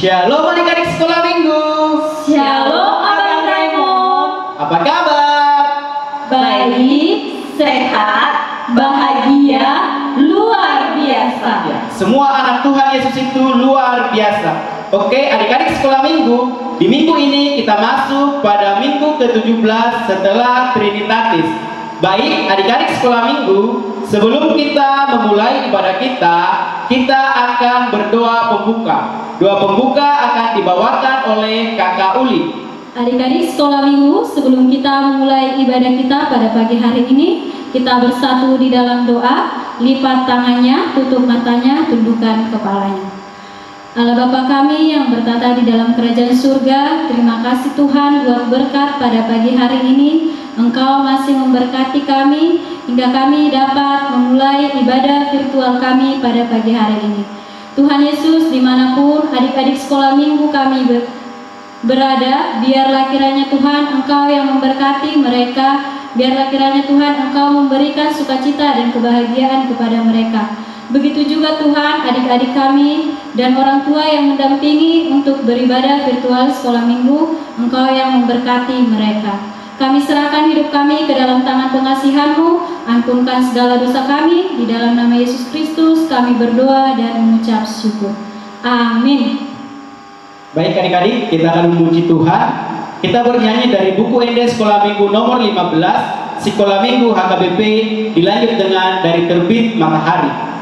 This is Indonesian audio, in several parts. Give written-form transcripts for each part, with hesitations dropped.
Shalom adik-adik sekolah minggu. Shalom Abang Raymond. Apa kabar? Baik, sehat, bahagia, luar biasa. Ya, semua anak Tuhan Yesus itu luar biasa. Oke, adik-adik sekolah minggu, di minggu ini kita masuk pada minggu ke-17 setelah Trinitatis. Baik, adik-adik sekolah minggu, sebelum kita memulai ibadah kita akan berdoa pembuka. Doa pembuka akan dibawakan oleh Kakak Uli. Adik-adik sekolah minggu, sebelum kita memulai ibadah kita pada pagi hari ini, kita bersatu di dalam doa, lipat tangannya, tutup matanya, tundukkan kepalanya. Allah Bapa kami yang bertata di dalam kerajaan surga, terima kasih Tuhan buat berkat pada pagi hari ini. Engkau masih memberkati kami hingga kami dapat memulai ibadah virtual kami pada pagi hari ini. Tuhan Yesus, dimanapun adik-adik sekolah minggu kami berada, biarlah kiranya Tuhan Engkau yang memberkati mereka, biarlah kiranya Tuhan Engkau memberikan sukacita dan kebahagiaan kepada mereka. Begitu juga Tuhan adik-adik kami dan orang tua yang mendampingi untuk beribadah virtual sekolah minggu, Engkau yang memberkati mereka. Kami serahkan hidup kami ke dalam tangan pengasihan-Mu, ampunkan segala dosa kami, di dalam nama Yesus Kristus kami berdoa dan mengucap syukur. Amin. Baik adik-adik, kita akan memuji Tuhan. Kita bernyanyi dari buku ND Sekolah Minggu nomor 15, Sekolah Minggu HKBP, dilanjut dengan dari Terbit Matahari.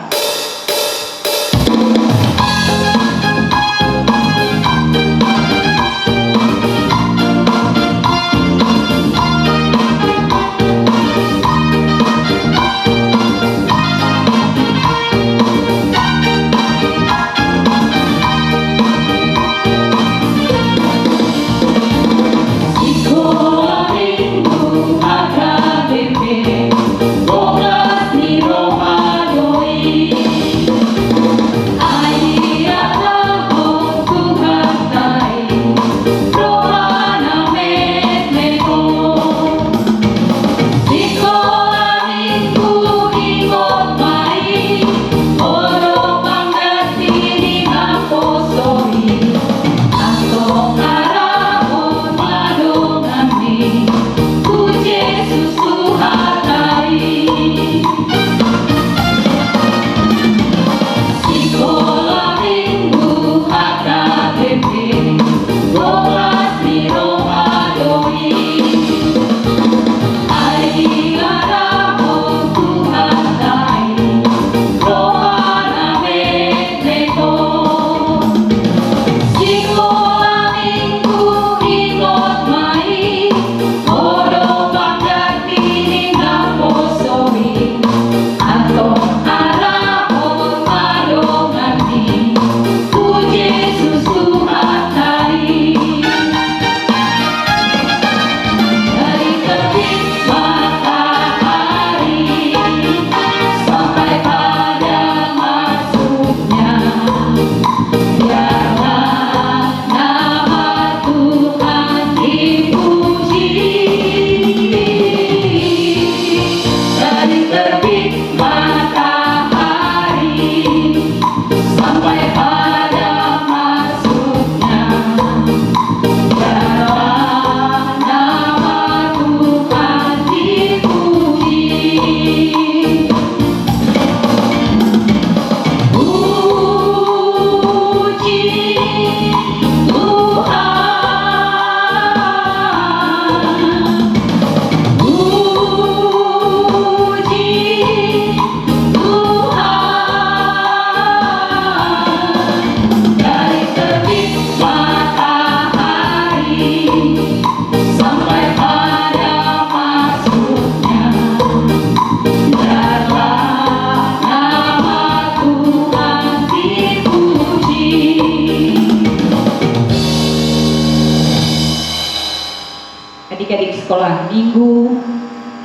Adik-adik sekolah minggu,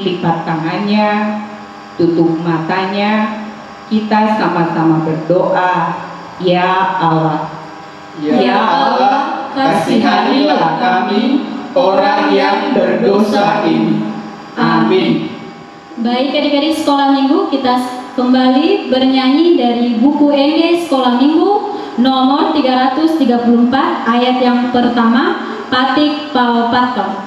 lipat tangannya, tutup matanya, kita sama-sama berdoa. Ya Allah, Ya Allah, kasihanilah kami, orang yang berdosa ini. Amin. Baik adik-adik sekolah minggu, kita kembali bernyanyi dari buku ND Sekolah Minggu nomor 334 ayat yang pertama, Patik Pau Patong.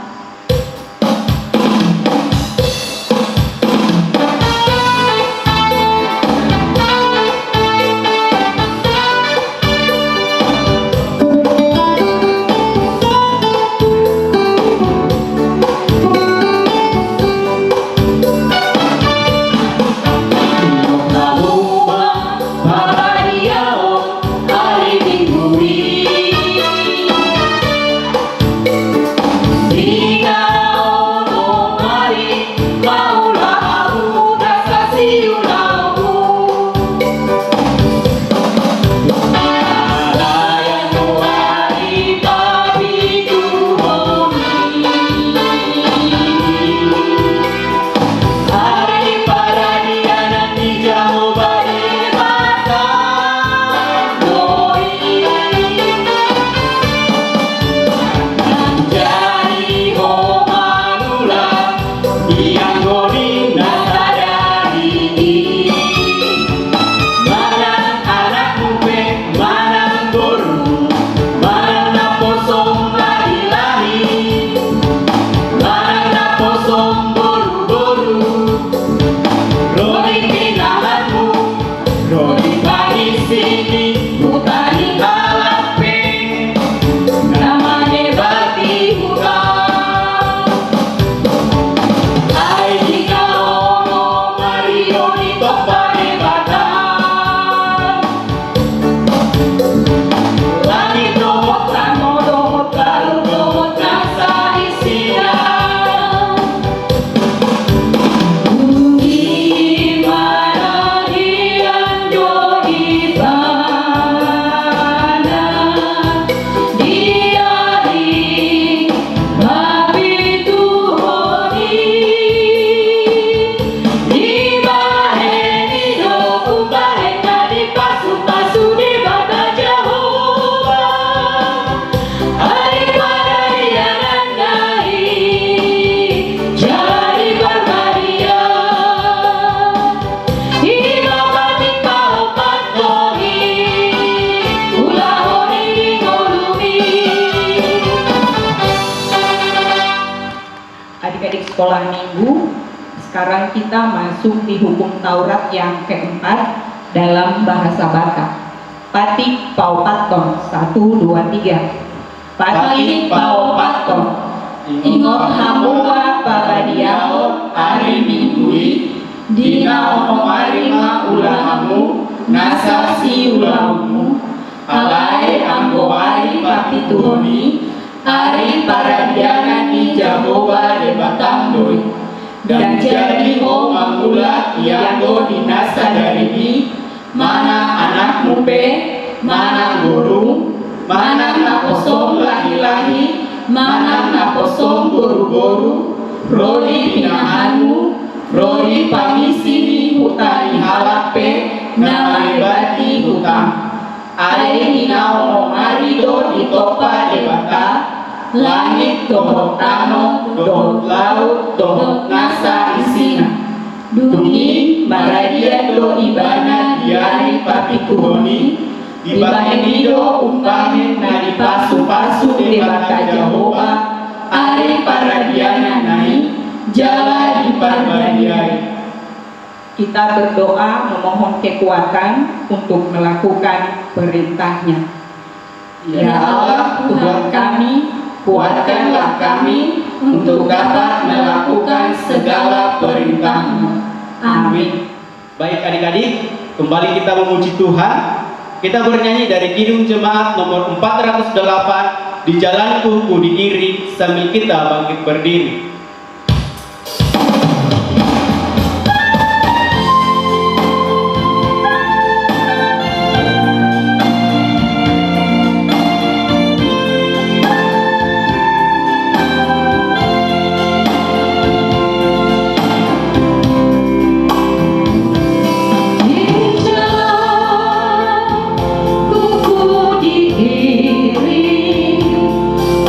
Adik-adik sekolah minggu, sekarang kita masuk di hukum Taurat yang keempat dalam bahasa Batak. Patik Pau Patong, 1, 2, 3. Patik Pau Patong, ingot hamua pabadiao hari minggui, dina omarima ulahamu, nasasi ulahamu, alai anggowari papituhoni, ari paradiana di Jahoba de Batangdoi, dan jadi ho mangula ianggo dinasa dari di mana anakmu pe, mana guru, mana naposong lahi-lahi, mana naposong guru-guru, rodi binahanmu, rodi pangisini hutani halape, na lebati hutang. Ari hinao marido di topa de bata, langit dohot tano, dohot laut, dohot nasa isina. Dungi maradia do ibana diari papikuhoni, dibahenido umpahen na di pasu-pasu de bata Jahoba, ari paradiana nai, jala di parbadiai. Kita berdoa memohon kekuatan untuk melakukan perintahnya. Ya Allah Tuhan kami, kuatkanlah kami untuk dapat melakukan segala perintah-Mu. Amin. Baik adik-adik, kembali kita memuji Tuhan. Kita bernyanyi dari Kidung Jemaat nomor 408, Di Jalanku Ku Diiring, sambil kita bangkit berdiri.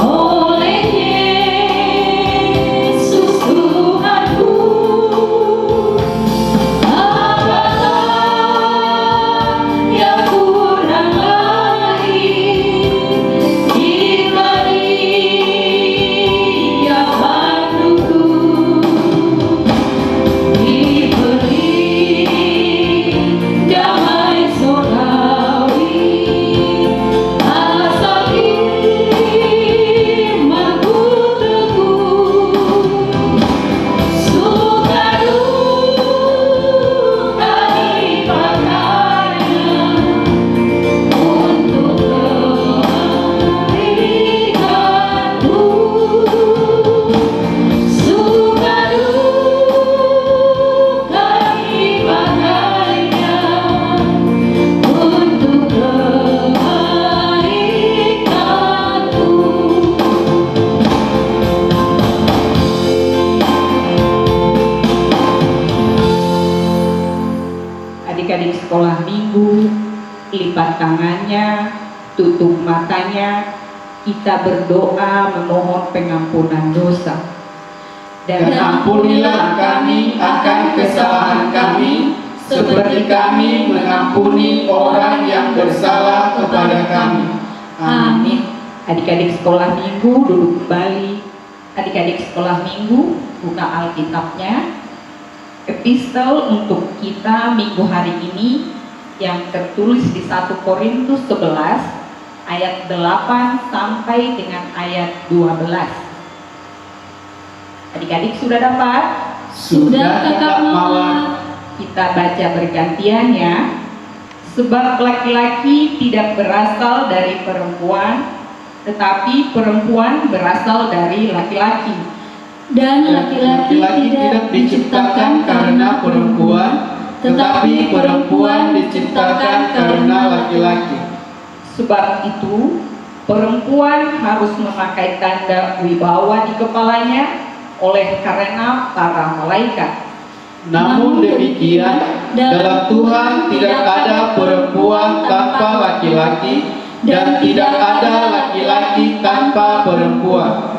Olehnya Adik-adik sekolah minggu, lipat tangannya, tutup matanya, kita berdoa memohon pengampunan dosa. Dan ampunilah kami akan kesalahan kami, seperti kami mengampuni orang yang bersalah kepada kami. Amin. Adik-adik sekolah minggu duduk kembali. Adik-adik sekolah minggu buka Alkitabnya. Epistel untuk kita minggu hari ini yang tertulis di 1 Korintus 11 ayat 8 sampai dengan ayat 12. Adik-adik sudah dapat? Sudah Kakak Mawar. Kita baca bergantian ya. Sebab laki-laki tidak berasal dari perempuan, tetapi perempuan berasal dari laki-laki. Dan laki-laki tidak diciptakan karena perempuan, tetapi perempuan diciptakan karena laki-laki. Sebab itu, perempuan harus memakai tanda wibawa di kepalanya oleh karena para malaikat. Namun demikian, dalam Tuhan tidak ada perempuan tanpa laki-laki, dan tidak ada laki-laki tanpa perempuan.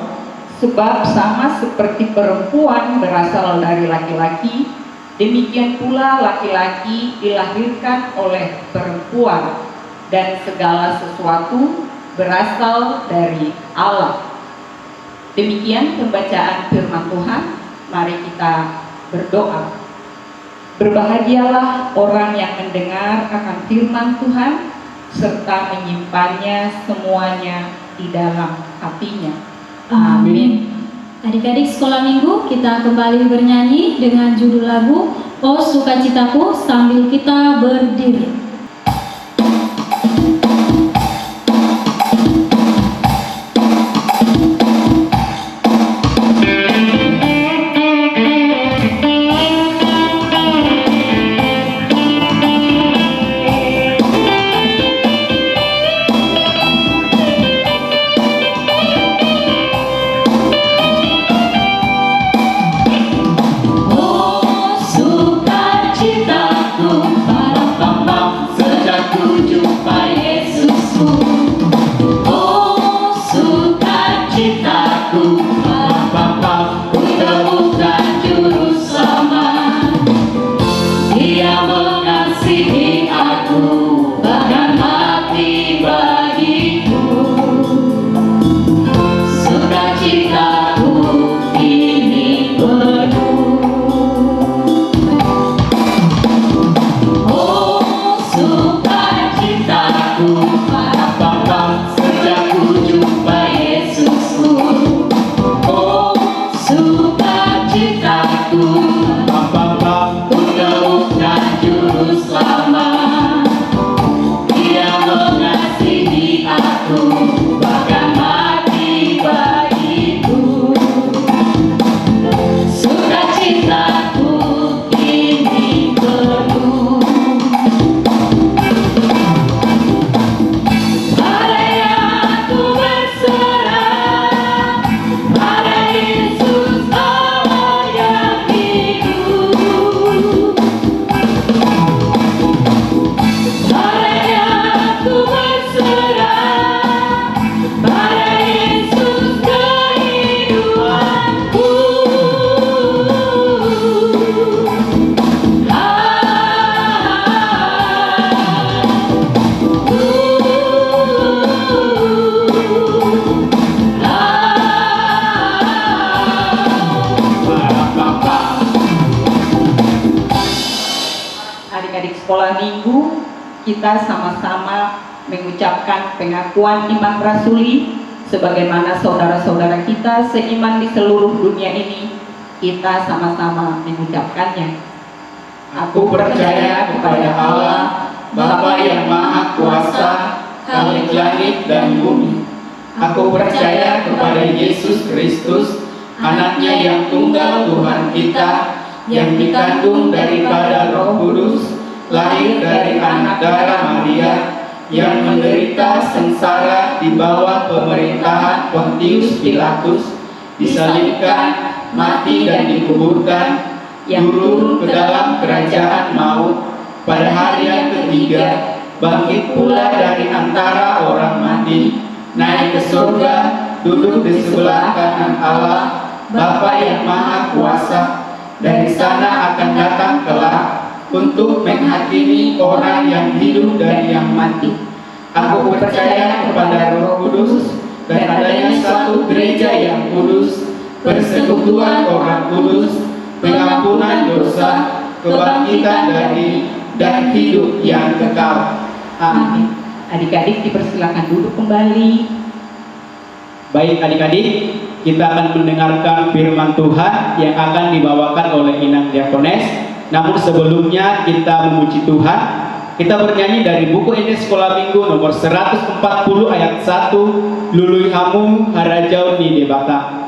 Sebab sama seperti perempuan berasal dari laki-laki, demikian pula laki-laki dilahirkan oleh perempuan, dan segala sesuatu berasal dari Allah. Demikian pembacaan firman Tuhan. Mari kita berdoa. Berbahagialah orang yang mendengar akan firman Tuhan serta menyimpannya semuanya di dalam hatinya. Amin. Adik-adik sekolah minggu, kita kembali bernyanyi dengan judul lagu "Oh Sukacitaku" sambil kita berdiri. kita sama-sama mengucapkan pengakuan iman rasuli sebagaimana saudara-saudara kita seiman di seluruh dunia ini, kita sama-sama mengucapkannya. Aku percaya kepada Allah, Bapa yang Maha Kuasa, Khalik langit dan bumi. Aku percaya kepada Yesus Kristus, Anaknya yang tunggal Tuhan kita, yang dikandung daripada Roh Kudus, lahir dari anak darah Maria, yang menderita sengsara di bawah pemerintahan Pontius Pilatus, disalibkan, mati dan dikuburkan, yang turun ke dalam kerajaan maut, pada hari yang ketiga, bangkit pula dari antara orang mati, naik ke surga, duduk di sebelah kanan Allah, Bapa yang Maha Kuasa. Dari sana akan datang kelak untuk menghakimi orang yang hidup dan yang mati. Aku percaya kepada Roh Kudus dan adanya satu gereja yang kudus, persekutuan orang kudus, pengampunan dosa, kebangkitan dan hidup yang kekal. Amin. Adik-adik dipersilakan duduk kembali. Baik adik-adik, kita akan mendengarkan firman Tuhan yang akan dibawakan oleh Inang Diakones. Namun sebelumnya kita memuji Tuhan. Kita bernyanyi dari buku ini Sekolah Minggu nomor 140 ayat 1, Lului Hamu Harajau ni Debata.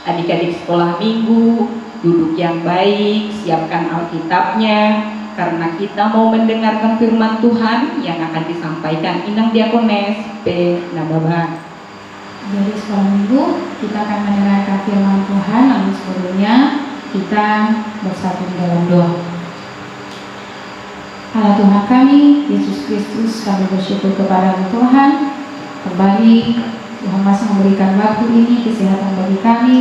Adik-adik sekolah minggu, duduk yang baik, siapkan Alkitabnya, karena kita mau mendengarkan firman Tuhan yang akan disampaikan Inang Diakones P. Nababan. Dari sekolah minggu kita akan mendengarkan firman Tuhan, namun sebelumnya kita bersatu di dalam doa. Allah Tuhan kami, Yesus Kristus, kami bersyukur kepada Tuhan. Kembali Tuhan masih memberikan waktu ini, kesehatan bagi kami,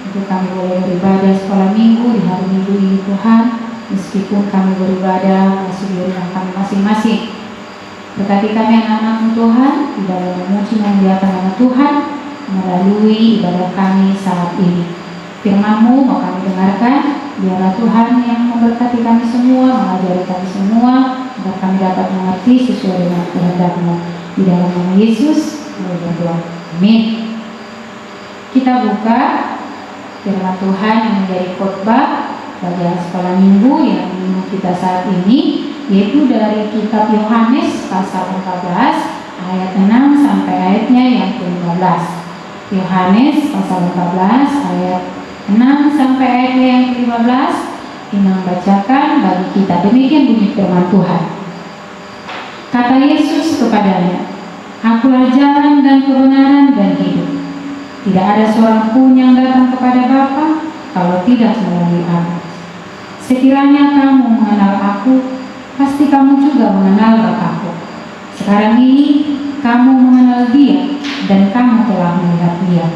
untuk kami boleh beribadah sekolah minggu di hari minggu ini Tuhan. Meskipun kami beribadah masih di rumah kami masing-masing, berkati kami anak-anak Tuhan di dalam memuji memuliakan nama Tuhan melalui ibadah kami saat ini. Firman-Mu mau kami dengarkan, biarlah Tuhan yang memberkati kami semua, mengajari kami semua, agar kami dapat mengerti sesuai dengan kehendak-Mu. Di dalam nama Yesus kami berdoa. Amin. Kita buka firman Tuhan yang menjadi khotbah bagi sekolah minggu yang kita saat ini, yaitu dari kitab Yohanes pasal 14 ayat 6 sampai ayatnya yang ke-15. Yohanes pasal 14 ayat 6 sampai ayatnya yang ke-15. Inang bacakan bagi kita. Demikian bunyi firman Tuhan. Kata Yesus kepadanya, Akulah jalan dan kebenaran dan hidup. Tidak ada seorang pun yang datang kepada Bapa kalau tidak melalui Aku. Sekiranya kamu mengenal Aku, pasti kamu juga mengenal Bapa-Ku. Sekarang ini kamu mengenal Dia dan kamu telah melihat Dia.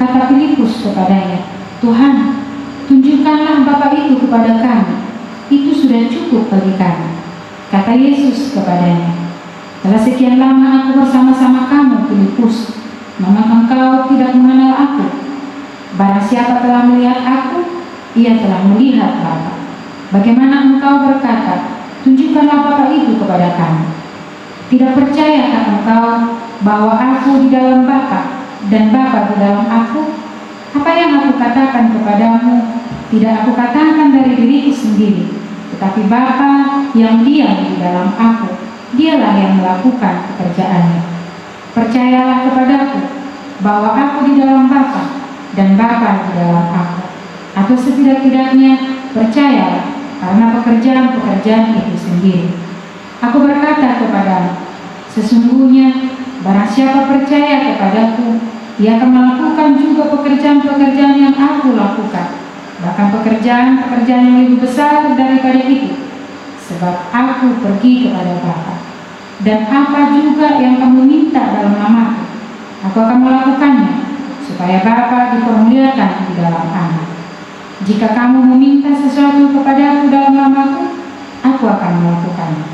Kata Filipus kepadanya, Tuhan, tunjukkanlah Bapa itu kepada kami. Itu sudah cukup bagi kami. Kata Yesus kepadanya, telah sekian lama Aku bersama-sama kamu, Filipus, namun engkau tidak mengenal Aku. Barang siapa telah melihat Aku, ia telah melihat Bapa. Bagaimana engkau berkata, tunjukkanlah Bapa itu kepada kami? Tidak percayakah engkau bahwa Aku di dalam Bapa dan Bapa di dalam Aku? Apa yang Aku katakan kepadamu, tidak Aku katakan dari diriku sendiri, tetapi Bapa yang diam di dalam Aku, Dialah yang melakukan pekerjaannya. Percayalah kepadaku bahwa Aku di dalam Bapa dan Bapa di dalam Aku. Atau setidak-tidaknya percayalah karena pekerjaan-pekerjaan itu sendiri. Aku berkata kepadamu, sesungguhnya barang siapa percaya kepadaku, dia akan melakukan juga pekerjaan-pekerjaan yang Aku lakukan, bahkan pekerjaan-pekerjaan yang lebih besar daripada itu, sebab Aku pergi kepada Bapa. Dan apa juga yang kamu minta dalam nama-Ku, Aku akan melakukannya, supaya Bapa dipermuliakan di dalam Anak. Jika kamu meminta sesuatu kepadaku dalam namaku, aku akan melakukannya.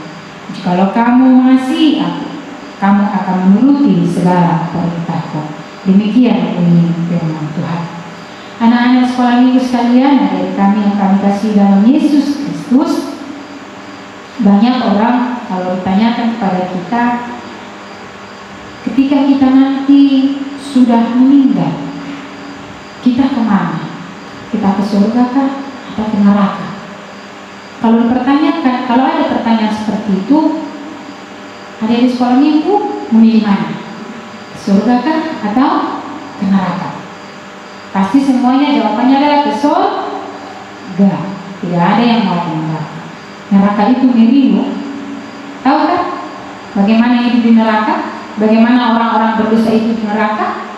Jikalau kamu mengasihi aku, kamu akan menuruti segala perintahku. Demikian bunyi firman Tuhan. Anak-anak sekolah minggu sekalian, dari kami yang kami kasih dalam Yesus Kristus, banyak orang kalau ditanyakan kepada kita, ketika kita nanti sudah meninggal, kita kemana? Kita ke surga kah atau ke neraka? Kalau dipertanyakan, kalau ada pertanyaan seperti itu, ada di sekolah minggu memilih mana? Surga kah atau ke neraka? Pasti semuanya jawabannya adalah ke surga. Tidak ada yang mau ke neraka. Neraka itu ngeri loh. Tahu kan bagaimana hidup di neraka? Bagaimana orang-orang berdosa itu di neraka?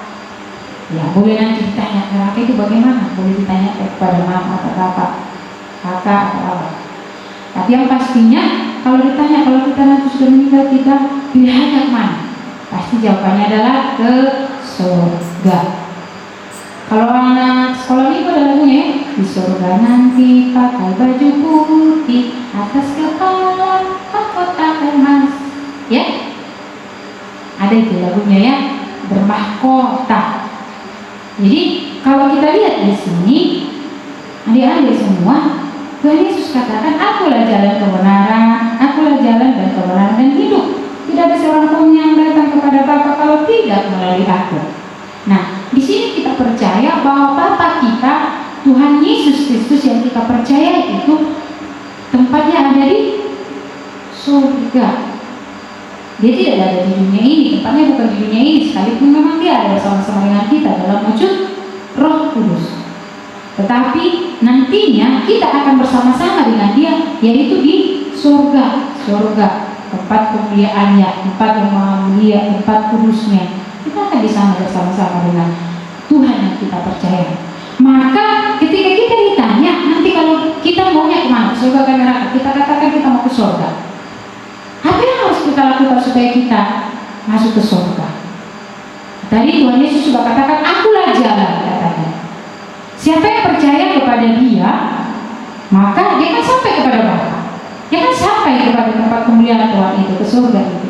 Ya boleh nanti ditanya neraka itu bagaimana? Boleh ditanya kepada mama atau bapak, kakak atau apa. Tapi yang pastinya kalau ditanya, kalau kita nanti sudah meninggal, kita pilihannya kemana? Pasti jawabannya adalah ke surga. Kalau anak sekolah minggu ada lagunya, di surga nanti pakai baju putih, atas kepala mahkota emas. Ya, ada itu lagunya ya, bermahkota. Jadi kalau kita lihat di sini, adik-adik semua, Tuhan Yesus katakan, akulah jalan kebenaran, akulah jalan dan kebenaran dan hidup. Tidak ada seorang pun yang datang kepada Bapa kalau tidak melalui aku. Nah, di sini kita percaya bahwa Bapa kita, Tuhan Yesus Kristus yang kita percaya itu tempatnya ada di surga. Dia tidak ada di dunia ini, tempatnya bukan di dunia ini, sekalipun memang dia ada bersama-sama dengan kita dalam wujud Roh Kudus. Tetapi nantinya kita akan bersama-sama dengan dia, yaitu di surga. Surga, tempat kemuliaannya, tempat yang maha mulia, tempat kudusnya. Kita akan di sana bersama-sama dengan Tuhan yang kita percaya. Maka ketika kita ditanya, nanti kalau kita maunya kemana, surga ke neraka, kita katakan kita mau ke surga. Apa yang harus kita lakukan supaya kita masuk ke surga? Tadi Tuhan Yesus sudah katakan, akulah jalan, katanya. Siapa yang percaya kepada dia, maka dia akan sampai kepada Bapa. Dia akan sampai kepada tempat kemuliaan Tuhan itu, ke surga itu.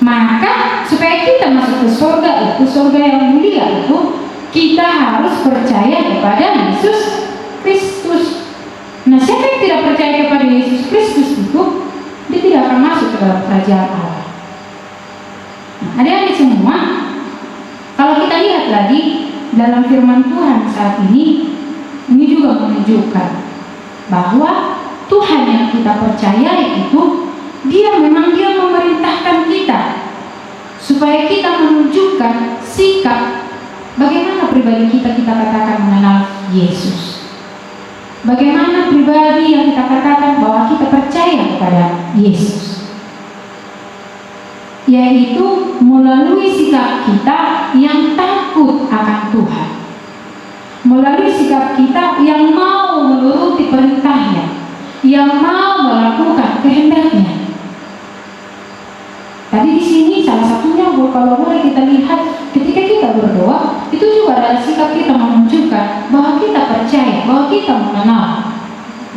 Maka supaya kita masuk ke surga itu, surga yang mulia itu, kita harus percaya kepada Yesus Kristus. Nah, siapa yang tidak percaya kepada Yesus Kristus itu, dia tidak akan masuk ke dalam kerajaan Allah. Nah, adik-adik semua, kalau kita lihat lagi dalam firman Tuhan saat ini juga menunjukkan bahwa Tuhan yang kita percayai itu, dia memerintahkan kita supaya kita menunjukkan sikap bagaimana pribadi kita katakan mengenal Yesus. Bagaimana pribadi yang kita katakan bahwa kita percaya kepada Yesus, yaitu melalui sikap kita yang takut akan Tuhan, melalui sikap kita yang mau menuruti perintahnya, yang mau melakukan kehendaknya. Tadi di sini salah satunya, kalau boleh kita lihat ketika kita berdoa, itu juga adalah sikap kita menunjukkan bahwa kita percaya, bahwa kita mengenal,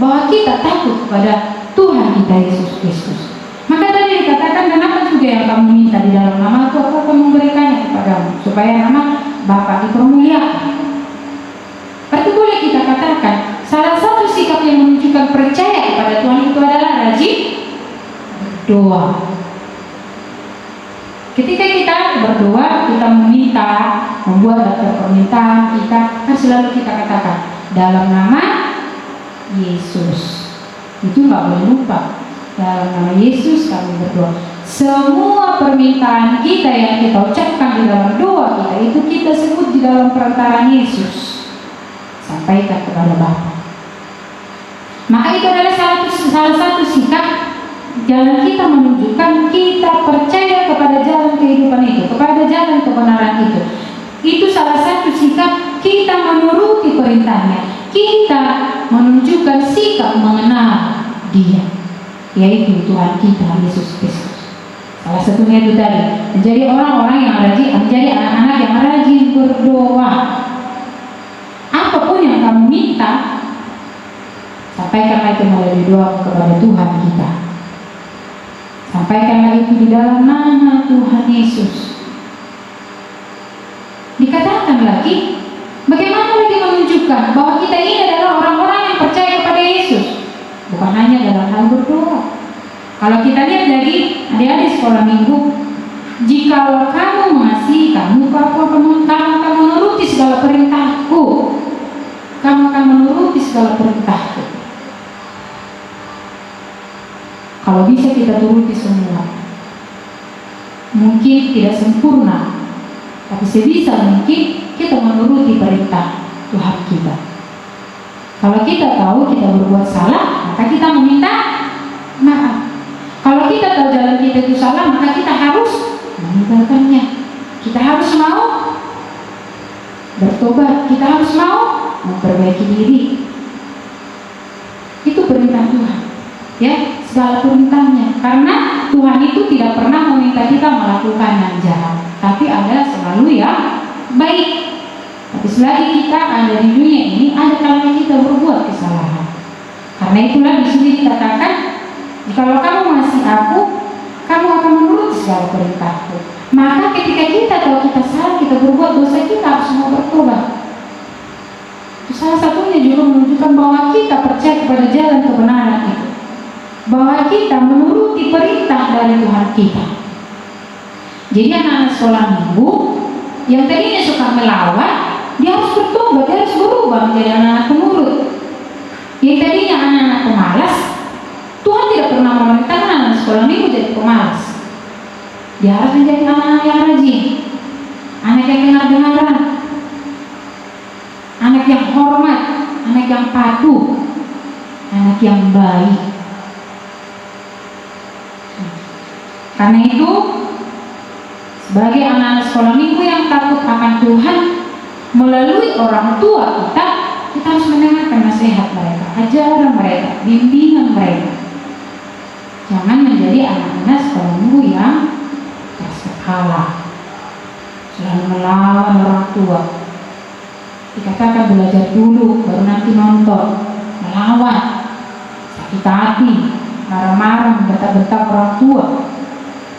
bahwa kita takut kepada Tuhan kita Yesus Kristus. Maka tadi dikatakan, dan apa juga yang kamu minta di dalam nama aku akan memberikannya kepadamu, supaya nama Bapa dipermuliakan. Berarti boleh kita katakan, salah satu sikap yang menunjukkan percaya kepada Tuhan itu adalah rajin berdoa. Ketika kita berdoa, kita meminta, membuat daftar permintaan kita, kan selalu kita katakan dalam nama Yesus. Itu nggak boleh lupa. Dalam nama Yesus kami berdoa. Semua permintaan kita yang kita ucapkan di dalam doa kita itu kita sebut di dalam perantaraan Yesus, sampaikan kepada Bapa. Maka itu adalah salah satu sikap jalan kita menunjukkan kita percaya kepada jalan kehidupan itu, kepada jalan kebenaran itu. Itu salah satu sikap kita menuruti perintahnya. Kita menunjukkan sikap mengenal Dia, yaitu Tuhan kita Yesus Kristus. Salah satunya itu tadi, menjadi orang-orang yang rajin, menjadi anak-anak yang rajin berdoa. Apapun yang kamu minta, Sampaikanlah itu melalui doa kepada Tuhan kita. Sampaikanlah itu di dalam nama Tuhan Yesus. Dikatakan lagi, bagaimana lagi menunjukkan bahwa kita ini adalah orang-orang yang percaya kepada Yesus? Bukan hanya dalam hal berdoa. Kalau kita lihat lagi, adik-adik sekolah minggu, jikalau kamu mengasihi kamu akan menuruti segala perintahku. Kamu akan menuruti segala perintahku. Kalau bisa kita turuti semua, mungkin tidak sempurna, tapi sebisa mungkin kita menuruti perintah Tuhan kita. Kalau kita tahu kita berbuat salah, maka kita meminta maaf. Kalau kita tahu jalan kita itu salah, maka kita harus meninggalkannya. Kita harus mau bertobat, kita harus mau memperbaiki diri. Itu perintah Tuhan, ya, segala perintahnya. Karena Tuhan itu tidak pernah meminta kita melakukan yang jahat, tapi ada selalu yang baik. Tapi selagi kita ada di dunia ini, ada kalanya kita berbuat kesalahan. Karena itulah di sini dikatakan, kalau kamu mengasihi aku, kamu akan menuruti segala perintahku. Maka ketika kita tahu kita salah, kita berbuat dosa, kita harus mau bertobat. Itu salah satunya juga menunjukkan bahwa kita percaya kepada jalan kebenaran itu, bahwa kita menuruti perintah dari Tuhan kita. Jadi anak-anak sekolah minggu yang tadinya suka melawan, dia harus bertobat, dia harus berubah menjadi anak-anak penurut. Yang tadinya anak-anak pemalas, Tuhan tidak pernah memerintahkan anak sekolah minggu jadi pemalas. Dia harus menjadi anak-anak yang rajin, anak yang dengar-dengaran, anak yang hormat, anak yang patuh, anak yang baik. Karena itu, sebagai anak-anak sekolah minggu yang takut akan Tuhan, melalui orang tua kita harus mendengarkan nasihat mereka, ajaran mereka, bimbingan mereka. Jangan menjadi anak-anak sekolah minggu yang kalah, selalu melawan orang tua. Dikatakan belajar dulu, baru nanti nonton. Melawan, sakit hati, marah-marah, bentak-bentak orang tua.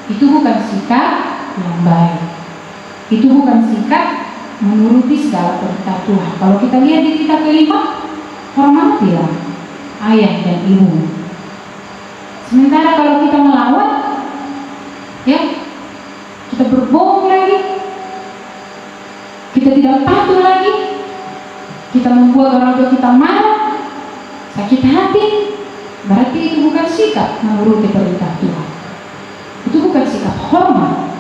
Itu bukan sikap yang baik. Itu bukan sikap menuruti segala perintah Tuhan. Kalau kita lihat di kitab kelima, hormatilah ayah dan ibu. Sementara kalau kita melawan, ya, kita berbohong lagi, kita tidak patuh lagi, kita membuat orang tua kita marah, sakit hati, berarti itu bukan sikap menuruti perintah Tuhan. Itu bukan sikap hormat.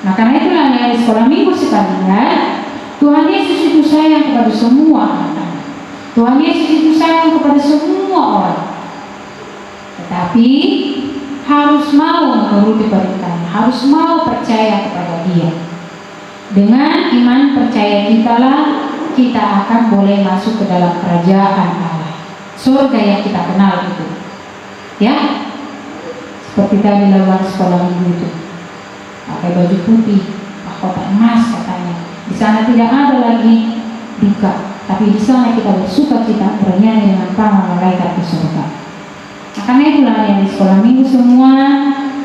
Nah, karena itulah yang di sekolah minggu sekalian, Tuhan Yesus itu sayang kepada semua anak-anak. Tuhan Yesus itu sayang kepada semua orang. Tetapi harus mau menuruti perintahnya, harus mau percaya kepada Dia. Dengan iman percaya kita akan boleh masuk ke dalam kerajaan Allah, surga yang kita kenal itu. Ya, seperti tadi lawan sekolah minggu itu, pakai baju putih, mahkota emas katanya. Di sana tidak ada lagi duka, tapi di sana kita bersuka cita, bernyanyi dengan para malaikat di surga. Karena itulah yang di sekolah minggu semua,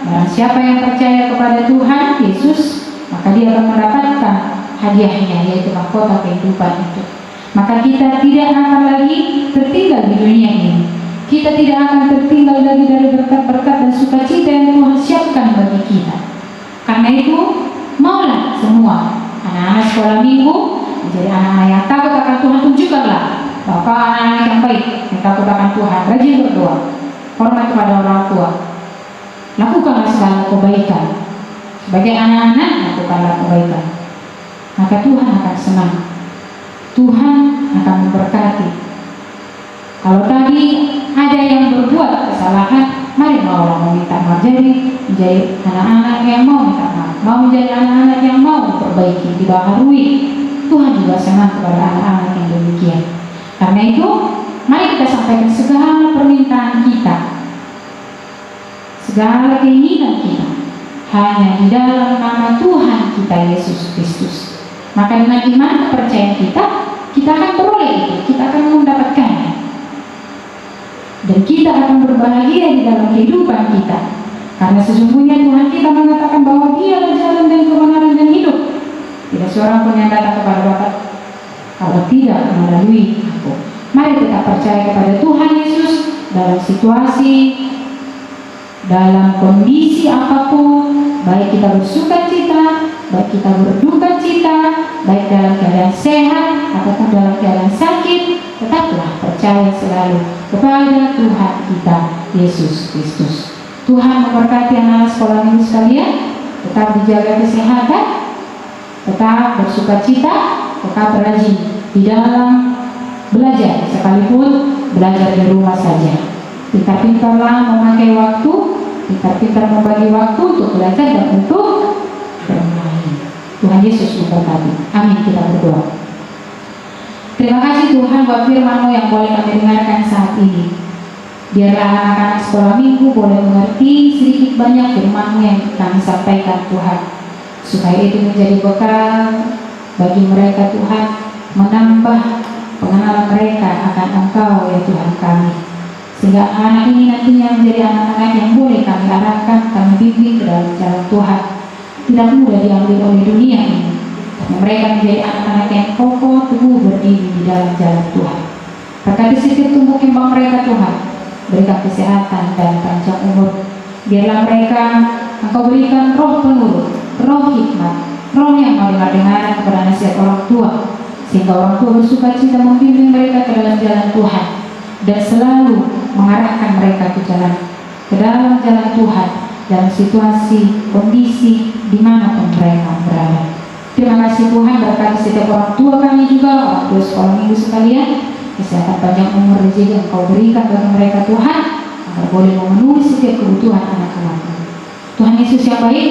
barang siapa yang percaya kepada Tuhan Yesus, maka dia akan mendapatkan hadiahnya, yaitu mahkota kehidupan itu. Maka kita tidak akan lagi tertinggal di dunia ini. Kita tidak akan tertinggal lagi dari berkat-berkat dan sukacita yang Tuhan siapkan bagi kita. Karena itu, maulah semua anak-anak sekolah minggu menjadi anak-anak yang takut akan Tuhan. Tunjukkanlah bahwa anak-anak yang baik, yang takut akan Tuhan, rajin berdoa, hormat kepada orang tua, lakukanlah segala kebaikan. Sebagai anak-anak, lakukanlah kebaikan, maka Tuhan akan senang, Tuhan akan memberkati. Kalau tadi ada yang berbuat kesalahan, mari mau meminta maaf, menjadi anak-anak yang mau minta maaf, mau menjadi anak-anak yang mau memperbaiki, dibaharui. Tuhan juga senang kepada anak-anak yang demikian. Karena itu, mari kita sampaikan segala permintaan kita, segala keinginan kita, hanya di dalam nama Tuhan kita Yesus Kristus. Maka dengan iman kepercayaan kita akan beroleh itu, kita akan mendapatkannya. dan kita akan berbahagia di dalam kehidupan kita. Karena sesungguhnya Tuhan kita mengatakan bahwa Dialah jalan dan kebenaran dan hidup. Tidak seorang pun yang datang kepada Bapa kalau tidak melalui aku. Mari kita percaya kepada Tuhan Yesus dalam situasi, dalam kondisi apapun, baik kita bersuka cita, baik kita berduka cita, baik dalam keadaan sehat ataupun dalam keadaan sakit, tetaplah percaya selalu kepada Tuhan kita Yesus Kristus. Tuhan memberkati anak sekolah minggu sekalian, tetap dijaga kesehatan, tetap bersuka cita, tetap rajin di dalam belajar, sekalipun belajar di rumah saja. Pintar-pintarlah memakai waktu, pintar-pintar membagi waktu untuk belajar dan untuk bermain. Tuhan Yesus memberkati. Amin. Kita berdoa. Terima kasih Tuhan buat firman-Mu yang boleh kami dengarkan saat ini. Biarlah anak-anak sekolah minggu boleh mengerti sedikit banyak firman-Mu yang kami sampaikan Tuhan, supaya itu menjadi bekal bagi mereka Tuhan, menambah pengenalan mereka akan Engkau ya Tuhan kami, sehingga anak ini nantinya menjadi anak-anak yang boleh kami arahkan, kami bimbing ke dalam jalan Tuhan. Tidak mudah diambil oleh dunia ini, tapi mereka menjadi anak-anak yang kokoh teguh berdiri di dalam jalan Tuhan. Berkati setiap tumbuh kembang mereka Tuhan, berikan kesehatan dan panjang umur. Biarlah mereka Engkau berikan roh penurut, roh hikmat, roh yang mau dengar kepada nasihat orang tua, sehingga orang tua bersuka cita membimbing mereka ke dalam jalan Tuhan dan selalu mengarahkan mereka ke dalam jalan Tuhan dalam situasi, kondisi dimanapun mereka berada. Terima kasih Tuhan, berkati setiap orang tua kami juga, orang tua sekolah minggu sekalian, kesehatan panjang umur rezeki yang Kau berikan bagi mereka Tuhan, agar boleh memenuhi setiap kebutuhan anak-anak-Mu. Tuhan Yesus yang baik,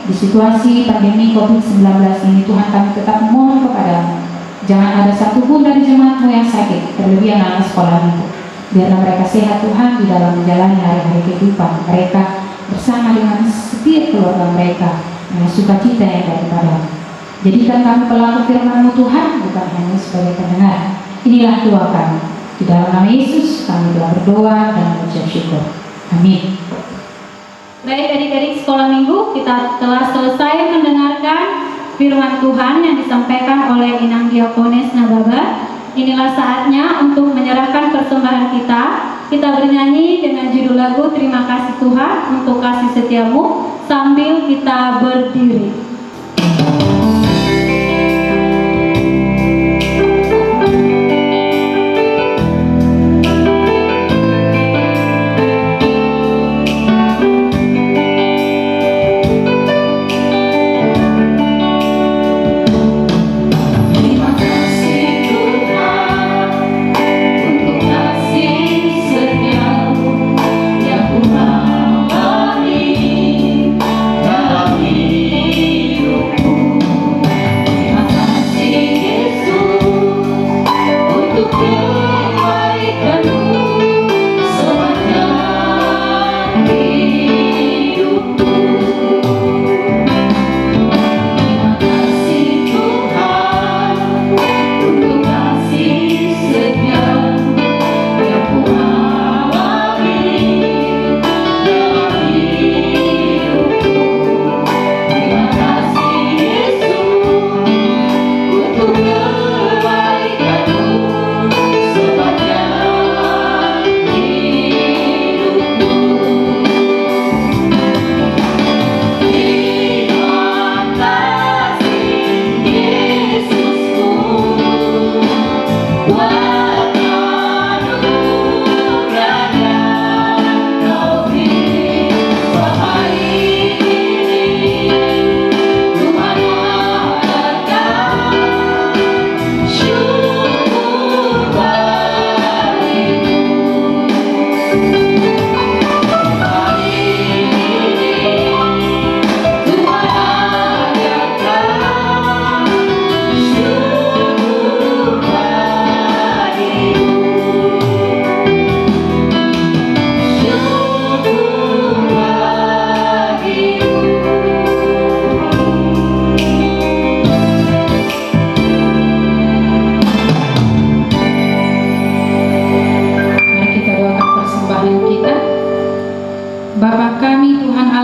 di situasi pandemi COVID-19 ini Tuhan kami tetap memohon kepada-Mu, jangan ada satupun dari jemaat-Mu yang sakit, terlebih anak sekolah minggu. Biarlah mereka sehat Tuhan di dalam menjalani hari-hari kehidupan mereka bersama dengan setiap keluarga mereka dengan sukacita yang daripada-Mu. Jadikan kami pelaku firman-Mu Tuhan, bukan hanya sebagai pendengar. Inilah doa kami. Di dalam nama Yesus kami telah berdoa dan mengucap syukur. Amin. Baik adik-adik sekolah minggu, kita telah selesai mendengarkan firman Tuhan yang disampaikan oleh Inang Diakones Nababa. Inilah saatnya untuk menyerahkan persembahan kita. Kita bernyanyi dengan judul lagu Terima Kasih Tuhan untuk Kasih Setiamu sambil kita berdiri. Dalam hidupku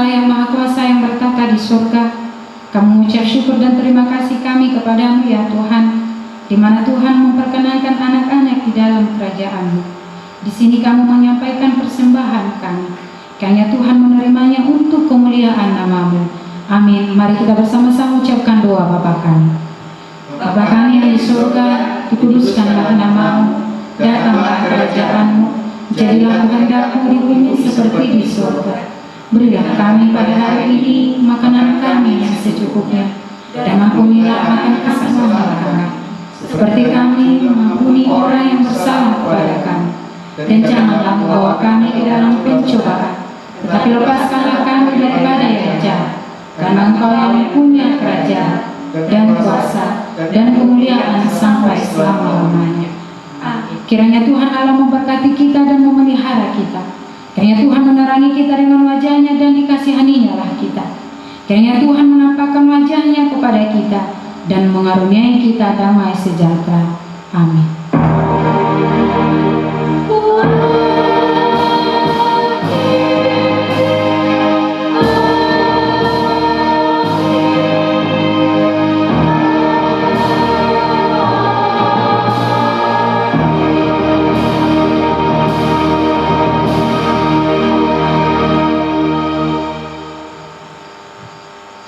Allah yang Maha Kuasa yang bertata di surga, kami mengucap syukur dan terima kasih kami kepadamu ya Tuhan, di mana Tuhan memperkenankan anak-anak di dalam kerajaan-Mu. Di sini kami menyampaikan persembahan kami, kiranya Tuhan menerimanya untuk kemuliaan nama-Mu. Amin. Mari kita bersama-sama ucapkan doa Bapa kami. Bapa kami yang di surga, dikuduskanlah nama-Mu, datanglah kerajaan-Mu, jadilah kehendak-Mu di bumi seperti di surga. Berilah kami pada hari ini makanan kami yang secukupnya, dan ampunilah akan kesalahan kami, seperti kami mengampuni orang yang bersalah kepada kami. Dan janganlah membawa kami ke dalam pencobaan, tetapi lepaskanlah kami daripada yang jahat, karena Engkau yang punya kerajaan dan kuasa dan kemuliaan sampai selama-lamanya. Kiranya Tuhan Allah memberkati kita dan memelihara kita. Kiranya Tuhan menerangi kita dengan wajah-Nya dan dikasihani-Nya lah kita. Kiranya Tuhan menampakkan wajah-Nya kepada kita dan mengaruniai kita damai sejahtera. Amin.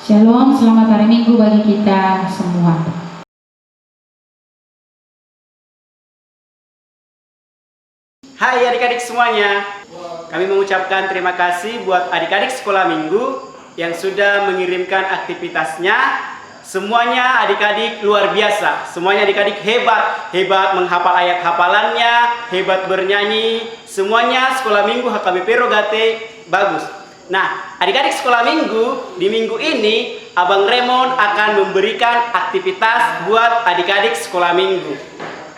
Shalom, selamat hari Minggu bagi kita semua. Hai adik-adik semuanya, kami mengucapkan terima kasih buat adik-adik sekolah minggu yang sudah mengirimkan aktivitasnya. Semuanya adik-adik luar biasa, semuanya adik-adik hebat menghafal ayat hafalannya, hebat bernyanyi, semuanya sekolah minggu HKBP Rogate bagus. Nah, adik-adik sekolah minggu, di minggu ini Abang Raymond akan memberikan aktivitas buat adik-adik sekolah minggu.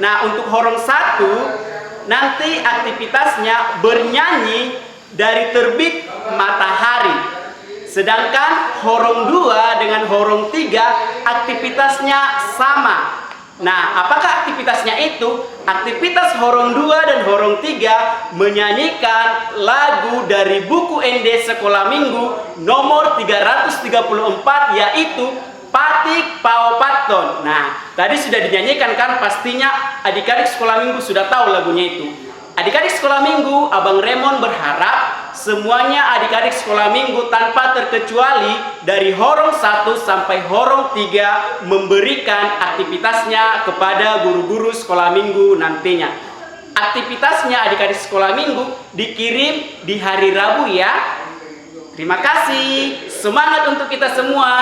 Nah, untuk horong 1, nanti aktivitasnya bernyanyi dari terbit matahari. Sedangkan horong 2 dengan horong 3 aktivitasnya sama. Nah, apakah aktivitasnya itu? Aktivitas horong 2 dan horong 3 menyanyikan lagu dari buku ND Sekolah Minggu nomor 334, yaitu Patik Pao Paton. Nah, tadi sudah dinyanyikan kan? Pastinya adik-adik sekolah minggu sudah tahu lagunya itu. Adik-adik sekolah minggu, Abang Raymond berharap semuanya adik-adik sekolah minggu tanpa terkecuali dari horong 1 sampai horong 3 memberikan aktivitasnya kepada guru-guru sekolah minggu nantinya. Aktivitasnya adik-adik sekolah minggu dikirim di hari Rabu ya. Terima kasih. Semangat untuk kita semua.